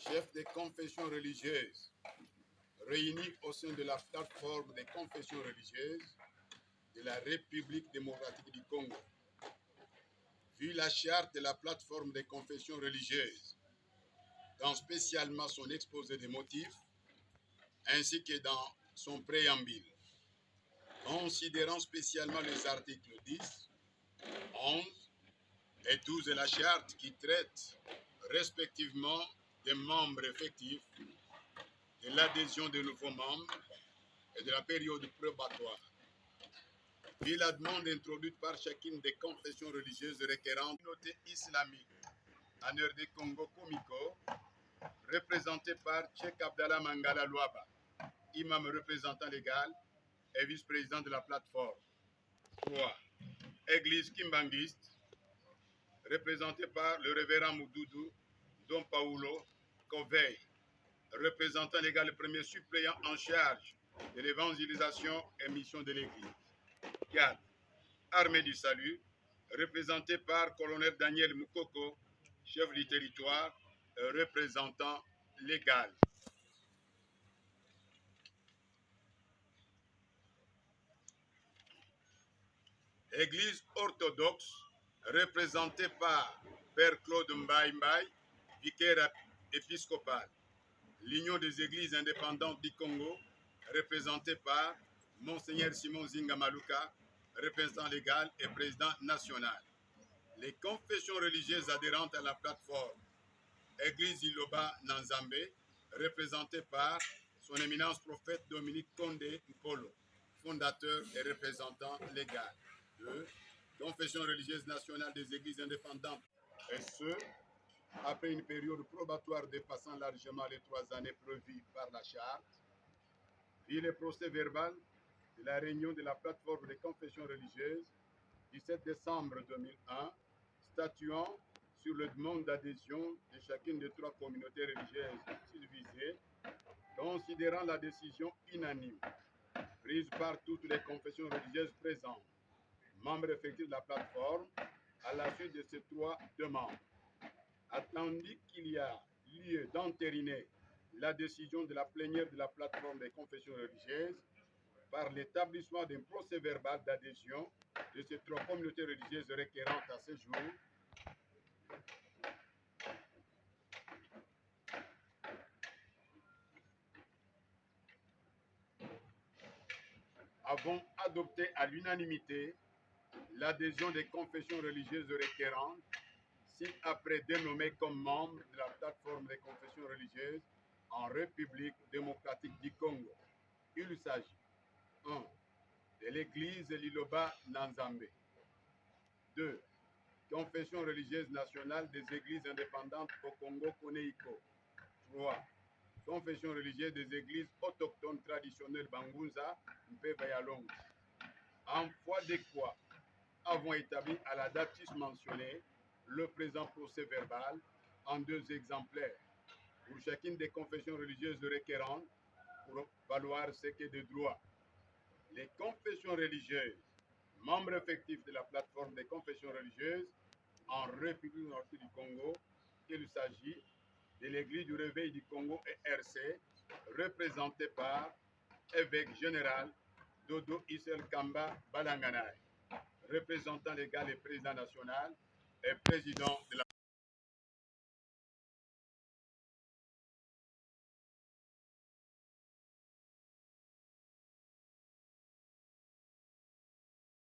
chefs des confessions religieuses, réunis au sein de la plateforme des confessions religieuses de la République démocratique du Congo. Vu la charte de la plateforme des confessions religieuses, dans spécialement son exposé des motifs, ainsi que dans son préambule, considérant spécialement les articles 10, 11 et 12 de la charte qui traitent respectivement des membres effectifs, de l'adhésion de nouveaux membres et de la période probatoire. Puis la demande introduite par chacune des confessions religieuses requérantes la communauté islamique en RD Congo Komiko, représentée par Cheikh Abdallah Mangala Luaba, imam représentant légal et vice-président de la plateforme. 3. Église Kimbanguiste, représentée par le révérend Moudoudou Don Paulo Coveil, représentant légal et premier suppléant en charge de l'évangélisation et mission de l'Église. 4. Armée du Salut, représentée par colonel Daniel Moukoko, chef du territoire, représentant légal. Église orthodoxe, représentée par Père Claude Mbaye Mbaye, vicaire épiscopal. L'Union des églises indépendantes du Congo, représentée par Monseigneur Simon Zinga Maluka, représentant légal et président national. Les confessions religieuses adhérentes à la plateforme Église Iloba Nanzambe, représentée par son éminence prophète Dominique Condé Mpolo, fondateur et représentant légal. 2. Confession religieuse nationale des églises indépendantes, et ce, après une période probatoire dépassant largement les 3 années prévues par la charte. Puis le procès verbal de la réunion de la plateforme des confessions religieuses 17 décembre 2001, statuant sur le demande d'adhésion de chacune des 3 communautés religieuses visées, considérant la décision unanime prise par toutes les confessions religieuses présentes, membres effectifs de la plateforme, à la suite de ces 3 demandes. Attendu qu'il y a lieu d'entériner la décision de la plénière de la plateforme des confessions religieuses par l'établissement d'un procès verbal d'adhésion de ces 3 communautés religieuses requérantes à ce jour, avons adopté à l'unanimité l'adhésion des confessions religieuses requérantes, ci-après dénommées comme membres de la plateforme des confessions religieuses en République démocratique du Congo. Il s'agit 1. de l'église Liloba Nanzambe. 2. Confession religieuse nationale des églises indépendantes au Congo Koneiko. 3. Confession religieuse des églises autochtones traditionnelles Bangunza, Mpeva-Yalongo. En foi de quoi avons établi à la date mentionnée le présent procès verbal en 2 exemplaires pour chacune des confessions religieuses requérantes pour valoir ce qui est de droit. Les confessions religieuses, membres effectifs de la plateforme des confessions religieuses en République du Congo, il s'agit de l'Église du Réveil du Congo et RC, représentée par évêque général Dodo Issel Kamba Balanganay, représentant légal et président national et président de la